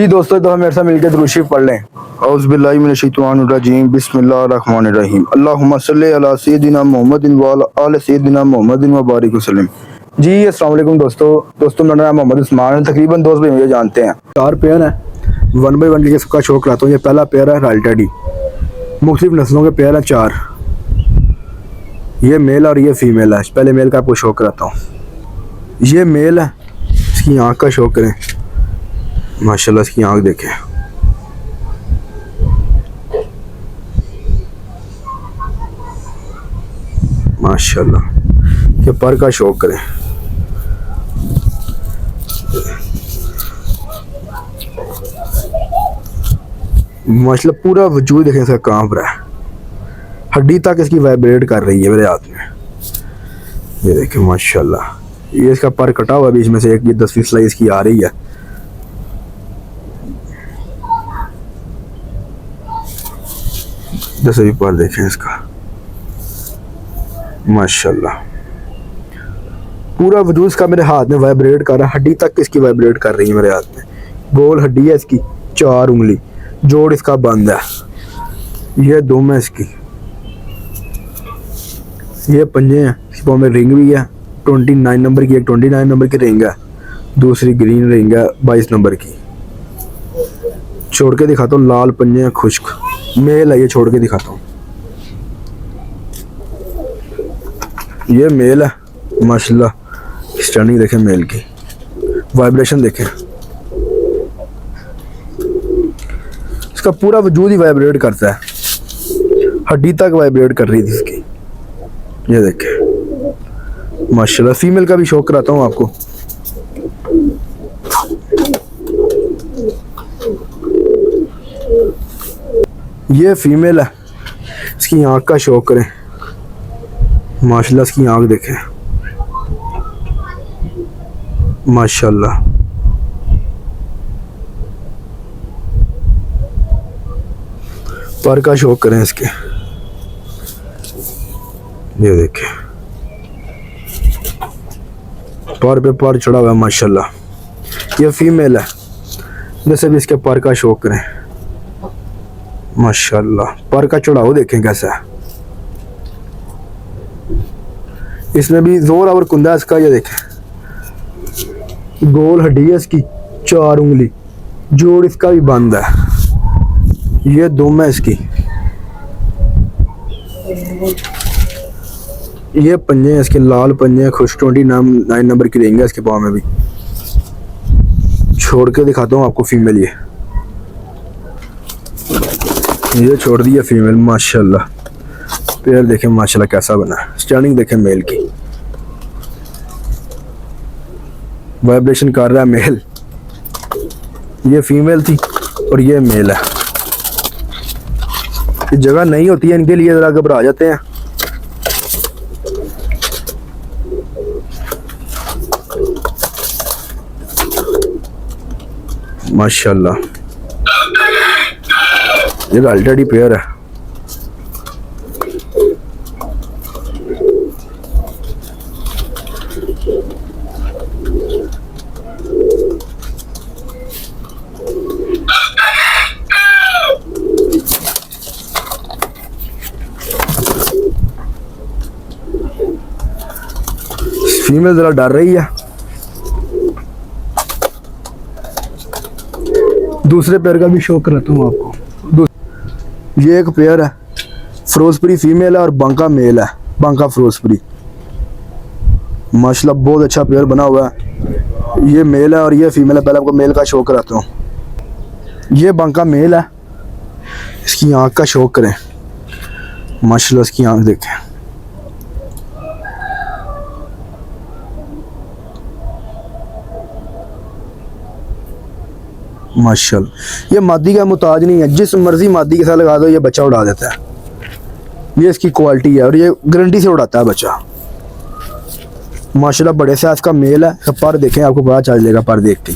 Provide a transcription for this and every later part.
जी दोस्तों, तो हम मेरे साथ मिलकर दुरूद शरीफ पढ़ लें। औज़ुबिल्लाहि मिनश्शैतानिर्रजीम, बिस्मिल्लाहिर्रहमानिर्रहीम। अल्लाहुम्मा सल्लि अला सय्यिदिना मुहम्मदिन व अला आलि सय्यिदिना मुहम्मदिन व बारिक वसल्लम। जी अस्सलाम वालेकुम दोस्तों मेरा नाम मोहम्मद उस्मान है। तकरीबन दोस्त भी मुझे जानते हैं। 4 पेयर हैं, 1 बाई 1 लेके सबका शो कराता हूँ। ये पहला पेयर है रॉयल टेडी, मुख्तलिफ नस्लों के पेयर हैं 4। ये मेल और ये फीमेल है। पहले मेल का आपको शो कराता हूँ। ये मेल है, इसकी आँख का शो करें। माशाल्लाह इसकी आँख देखें, माशाल्लाह। ये पर का शौक करें, माशाल्लाह पूरा वजूद देखें इसका कांप रहा है, हड्डी तक इसकी वाइब्रेट कर रही है मेरे हाथ में। ये देखें माशाल्लाह। ये इसका पर कटा हुआ बीच में से एक, ये 10वीं सिलाई इसकी आ रही है। दसवीं पर देखें इसका, माशाल्लाह पूरा वजूद इसका मेरे हाथ में वाइब्रेट कर रहा है, हड्डी तक इसकी वाइब्रेट कर रही है मेरे हाथ में। गोल हड्डी है इसकी, 4 उंगली, जोड़ इसका बंद है। ये दुम है इसकी, ये पंजे हैं, इसकी पाँव में रिंग भी है। 29 नंबर की, एक 29 नंबर की रिंग है, दूसरी ग्रीन रिंग है 22 नंबर की। छोड़ के दिखाता हूँ, लाल पंजे हैं, खुश्क मेल है। ये छोड़ के दिखाता हूँ, ये मेल है माशाल्लाह। स्टर्निंग देखें मेल की, वाइब्रेशन देखें, इसका पूरा वजूद ही वाइब्रेट करता है, हड्डी तक वाइब्रेट कर रही थी इसकी। ये देखें माशाल्लाह। फीमेल का भी शौक कराता हूँ आपको। ये फीमेल है, इसकी आँख का शौक करें माशाल्लाह। इसकी आँख देखें माशाल्लाह। पर का शौक करें इसके, ये देखें पर पे पर चढ़ा हुआ है माशाल्लाह। ये फीमेल है, जैसे भी इसके पर का शौक करें माशाल्लाह। पर का चढ़ाव देखें कैसा है, इसमें भी जोर और कुंदा है इसका। ये देखें गोल हड्डी है इसकी, 4 उंगली, जोड़ इसका भी बंद है। ये दुम है इसकी, ये पंजे हैं इसके, लाल पंजे हैं, खुश 29 नंबर की रिंग है इसके पाँव में भी। छोड़ के दिखाता हूँ आपको फीमेल। ये छोड़ दिया फीमेल माशाल्लाह। पैर देखें माशाल्लाह कैसा बना है। स्टर्निंग देखें मेल की, वाइब्रेशन कर रहा है मेल। ये फीमेल थी और ये मेल है। ये जगह नहीं होती है इनके लिए, जरा घबरा जाते हैं। माशाल्लाह ये ऑलरेडी पेयर है। फीमेल जरा डर रही है। दूसरे पेयर का भी शो कराता हूँ आपको। ये एक पेयर है, फिरोजपुरी फीमेल है और बांका मेल है, बांका फिरोजपुरी। माशाल्लाह बहुत अच्छा पेयर बना हुआ है। ये मेल है और ये फीमेल है। पहले आपको मेल का शो कराता हूँ। ये बांका मेल है, इसकी आँख का शो करें माशाल्लाह। इसकी आँख देखें, माशाल्लाह। ये मादी का मुताज नहीं है, जिस मर्जी मादी के साथ लगा दो ये बच्चा उड़ा देता है। ये इसकी क्वालिटी है और ये गारंटी से उड़ाता है बच्चा माशाल्लाह। बड़े साइज का मेल है। पर देखें, आपको पता चल जाएगा पर देख के।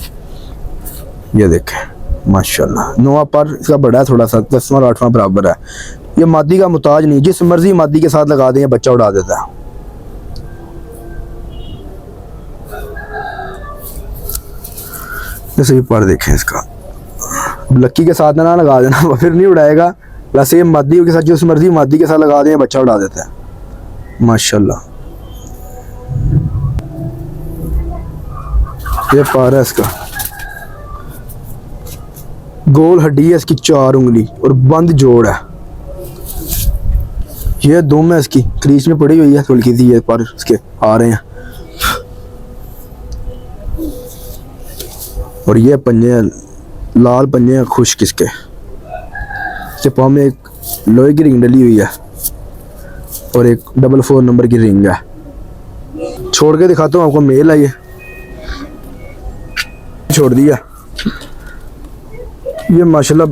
ये देखें माशाल्लाह, 9वां पर इसका बड़ा है थोड़ा सा, 10वां और 8वां बराबर है। ये मादी का मुताज नहीं, जिस मर्जी मादी के साथ लगा दें बच्चा उड़ा देता है। जैसे भी पर देखें इसका, लक्की के साथ ना लगा देना, फिर नहीं उड़ाएगा। वैसे ये मादी के साथ जो मर्जी मादी के साथ लगा दें बच्चा उड़ा देता है माशाल्लाह। ये पारा है इसका, गोल हड्डी है इसकी 4 उंगली और बंद जोड़ है। ये दुम है इसकी, क्रीज में पड़ी हुई है थोड़ी सी, ये पर इसके आ रहे हैं। और ये पंजे हैं, लाल पंजे हैं खुश्क इसके। इसके पाँव में एक लोहे की रिंग डली हुई है और एक 4 नंबर की रिंग है। छोड़ के दिखाता हूँ आपको, मेल है ये, छोड़ दिया। ये माशाल्लाह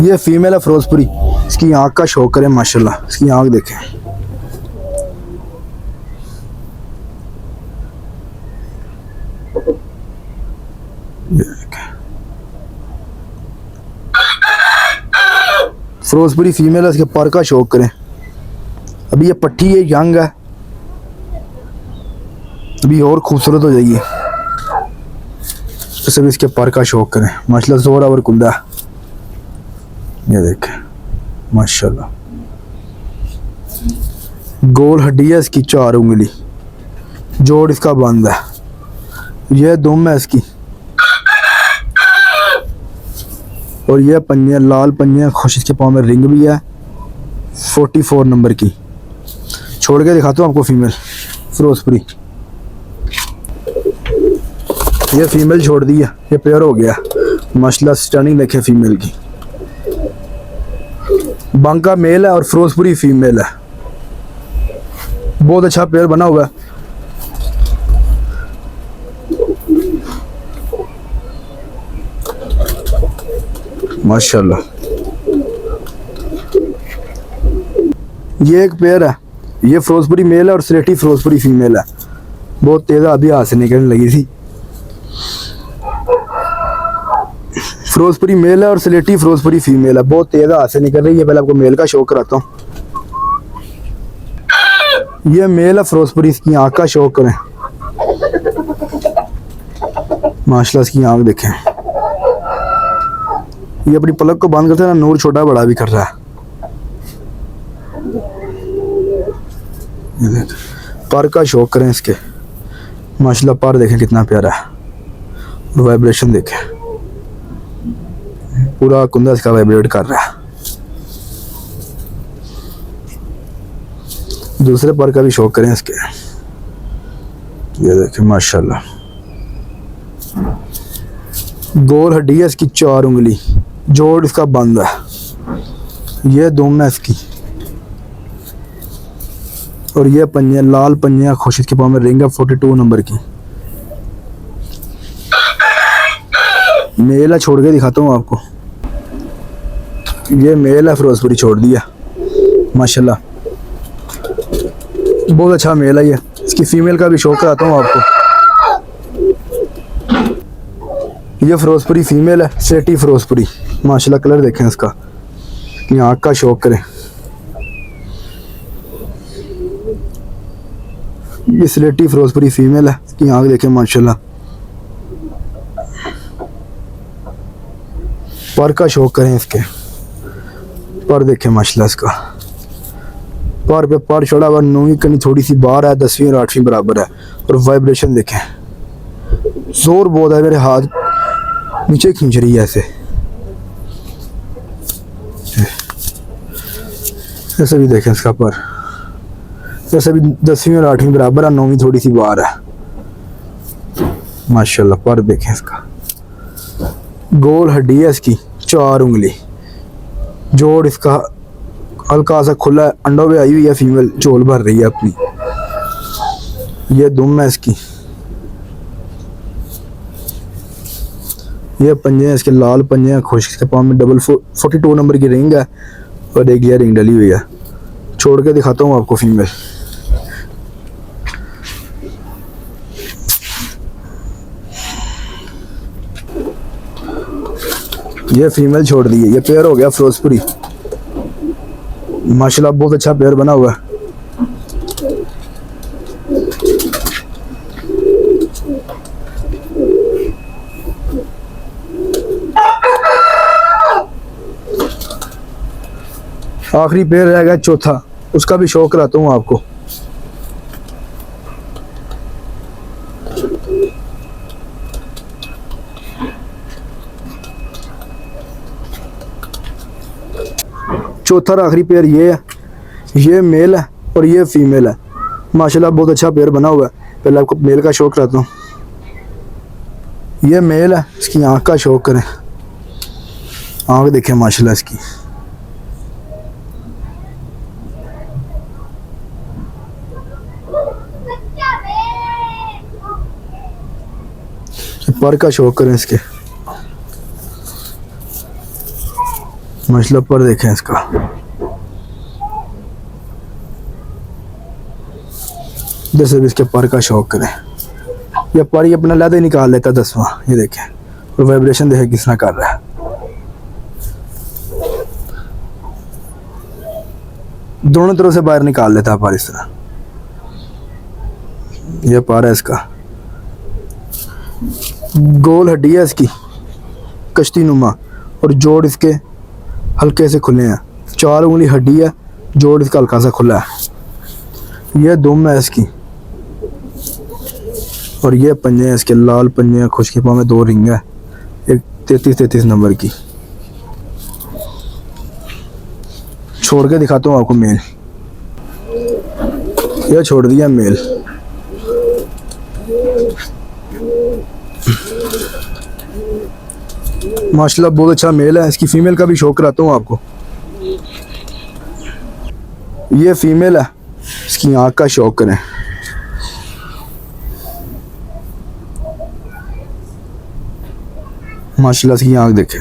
ये फीमेल है फिरोजपुरी। इसकी आँख का शौक करें माशाल्लाह, इसकी आँख देखें। फिरोजपुरी फीमेल है, इसके पर का शौक करें। अभी ये पट्टी है, यंग है, अभी और खूबसूरत हो जाएगी। तो सभी इसके पर का शौक करें माशाल्लाह, जोरावर कुंदा। ये देखें माशाल्लाह, गोल हड्डी है इसकी 4 उंगली, जोड़ इसका बंद है। यह दुम है इसकी और यह पंजे लाल पंजे खुश। इसके पाँव में रिंग भी है 44 नंबर की। छोड़ के दिखाता हूँ आपको फीमेल फिरोजपुरी। ये फीमेल छोड़ दी है, ये पेयर हो गया माशाल्लाह। स्टनिंग देखें फीमेल की, बांका मेल है और फिरोजपुरी फीमेल है। बहुत अच्छा पेयर बना हुआ है। माशाल्लाह ये एक पेयर है, ये फिरोजपुरी मेल है और स्लेटी फिरोजपुरी फीमेल है। बहुत तेज अभी हाथ से निकलने लगी थी। फिरोजपुरी मेल है और स्लेटी फिरोजपुरी फीमेल है, बहुत तेज हाथ से निकल रही है। पहले आपको मेल का शौक कराता हूँ। ये मेल है फिरोजपुरी, इसकी आँख का शौक करें माशाल्लाह। इसकी आँख देखें, ये अपनी पलक को बंद करते हैं ना, नूर छोटा बड़ा भी कर रहा है। ये देख, पर का शौक करें इसके माशाल्लाह। पर देखें कितना प्यारा है, वाइब्रेशन देखें, पूरा कुंदा इसका वाइब्रेट कर रहा है। दूसरे पर का भी शौक करें इसके। ये देखें माशाल्लाह, गोल हड्डी है इसकी 4 उंगली, जोड़ इसका बंद है। ये दुम है इसकी और ये पंजे लाल पंजे खुश। इसके पाँव में रिंग है 42 नंबर की। मेल है, छोड़ के दिखाता हूँ आपको। ये मेल है फिरोजपुरी, छोड़ दिया माशाल्लाह। बहुत अच्छा मेल है ये। इसकी फीमेल का भी शौक कराता हूँ आपको। ये फिरोजपुरी फीमेल है, सेटी फिरोजपुरी माशाल्लाह। कलर देखें इसका, ये आँख का शौक करें। ये स्लेटी फिरोजपुरी फीमेल है, इसकी आँख देखें माशाल्लाह। पर का शौक करें इसके, पर देखें माशाल्लाह। इसका पर पे पर चढ़ा हुआ, 9वीं कनी थोड़ी सी बाहर है, 10वीं और 8वीं बराबर है। और वाइब्रेशन देखें, जोर बहुत है। मेरे हाथ नीचे खींच रही है ऐसे। ऐसे भी देखें इसका पर, जैसे भी 10वीं और 8वीं बराबर है, 9वीं थोड़ी सी बाहर है माशाल्लाह। पर देखें इसका, गोल हड्डी है इसकी 4 उंगली, जोड़ इसका हल्का सा खुला है। अंडों पे आई हुई है फीमेल, चोल भर रही है अपनी। ये दुम है इसकी, ये पंजे हैं इसके, लाल पंजे हैं खुश। इसके पाँव में 42 नंबर की रिंग है और एक ये रिंग डली हुई है। छोड़ के दिखाता हूँ आपको फीमेल। ये फीमेल छोड़ दी है। ये पेयर हो गया फिरोजपुरी माशाल्लाह। बहुत अच्छा पेयर बना हुआ है। आखिरी पेयर रह गया चौथा, उसका भी शौक कराता हूँ आपको। चौथा और आखिरी पेयर ये है, ये मेल है और ये फीमेल है। माशाल्लाह बहुत अच्छा पेयर बना हुआ है। पहले आपको मेल का शौक कराता हूँ। ये मेल है, इसकी आँख का शौक करें, आँख देखें माशाल्लाह इसकी। पर का शौक करें इसके, माशाल्लाह पर देखें इसका। जैसे भी इसके पर का शौक करें। ये पर ही अपना लहदा निकाल लेता 10वां, ये देखें। और वाइब्रेशन देखें किस तरह कर रहा है। दोनों तरफ से बाहर निकाल लेता है पर इस तरह। ये पर है इसका, गोल हड्डी है इसकी कश्ती नुमा, और जोड़ इसके हल्के से खुले हैं। 4 उंगली हड्डी है, जोड़ इसका हल्का सा खुला है। ये दुम है इसकी, और ये पंजे हैं इसके, लाल पंजे हैं, खुशकी पाँव में 2 रिंग है, एक 33 नंबर की। छोड़ के दिखाता हूँ आपको मेल। यह छोड़ दिया मेल। माशाल्लाह बहुत अच्छा मेल है। इसकी फीमेल का भी शौक कराता हूँ आपको। ये फीमेल है, इसकी आँख का शौक करें। माशाल्लाह इसकी आँख देखें।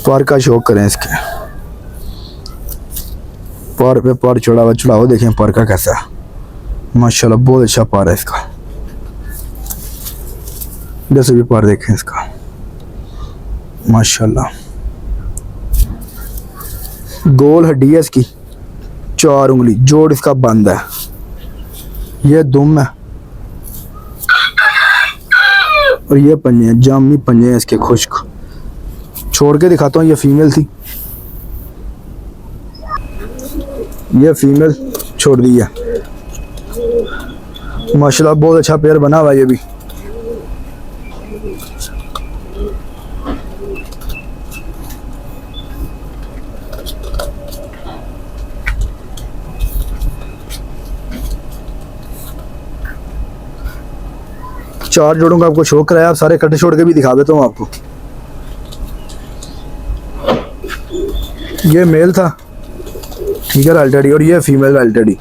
पर का शौक करें इसके, पर पे पर चढ़ाओ देखें पर का कैसा। माशाल्लाह बहुत अच्छा पर है इसका। जैसे भी पर देखें इसका, माशाल्लाह। गोल हड्डी है इसकी, 4 उंगली, जोड़ इसका बंद है। ये दुम है, और ये पंजे हैं, जामी पंजे हैं इसके खुश्क। छोड़ के दिखाता हूँ। ये फीमेल थी, ये फीमेल छोड़ दी है। माशाल्लाह बहुत अच्छा पेयर बना हुआ है ये भी। चार जोड़ों का आपको शौक कराया, आप सारे इकट्ठे छोड़ के भी दिखा देता हूँ आपको। ये मेल था, ठीक है, अल्टेडी, और ये फीमेल अल्टेडी,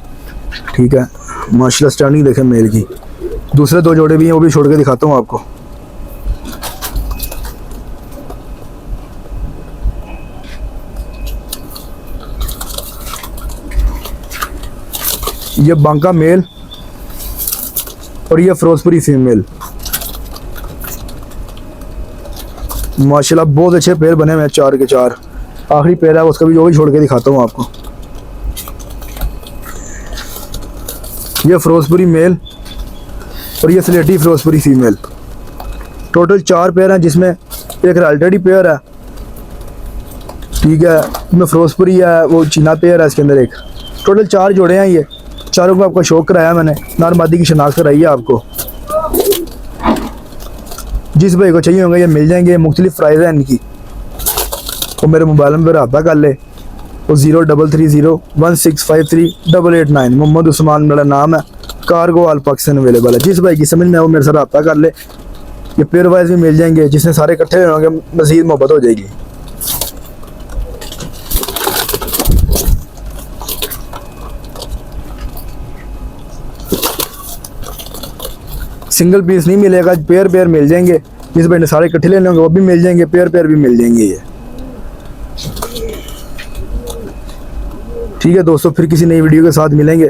ठीक है। माशाल्लाह स्टैंडिंग देखें मेल की। दूसरे 2 जोड़े भी हैं, वो भी छोड़ के दिखाता हूँ आपको। ये बांका मेल और ये फिरोजपुरी फीमेल। माशाल्लाह बहुत अच्छे पेयर बने हुए हैं, 4 के 4। आखिरी पेयर है उसका भी, जो भी छोड़ के दिखाता हूँ आपको। ये फिरोजपुरी मेल और ये स्लेटी फिरोजपुरी फीमेल। टोटल 4 पेयर हैं, जिसमें एक अल्टेडी पेयर है, ठीक है, इसमें फिरोजपुरी है, वो चीना पेयर है इसके अंदर एक। टोटल 4 जोड़े हैं। ये चारों को आपका शौक कराया मैंने, नर मादी की शनाख्त कराई है आपको। जिस भाई को चाहिए होंगे ये मिल जाएंगे। मुख्तलिफ प्राइस है इनकी, वो मेरे मोबाइल नंबर रब्ता कर ले, वो 033016538889। मोहम्मद उस्मान मेरा नाम है, कार्गो ऑल पाकिस्तान अवेलेबल है। जिस भाई की समझ में वो मेरे से रब्ता कर ले। ये पेयर वाइज भी मिल जाएंगे, जिसमें सारे इकट्ठे होंगे मज़ीद मोहब्बत हो जाएगी। सिंगल पीस नहीं मिलेगा, पेयर पेयर मिल जाएंगे। जिस भाई ने सारे इकट्ठे लेने होंगे वो भी मिल जाएंगे, पेयर पेयर भी मिल जाएंगे। ये ठीक है दोस्तों, फिर किसी नई वीडियो के साथ मिलेंगे।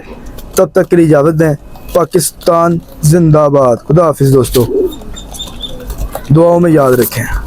तब तक के लिए इजाज़त दें। पाकिस्तान जिंदाबाद। खुदा हाफिज़ दोस्तों, दुआओं में याद रखें।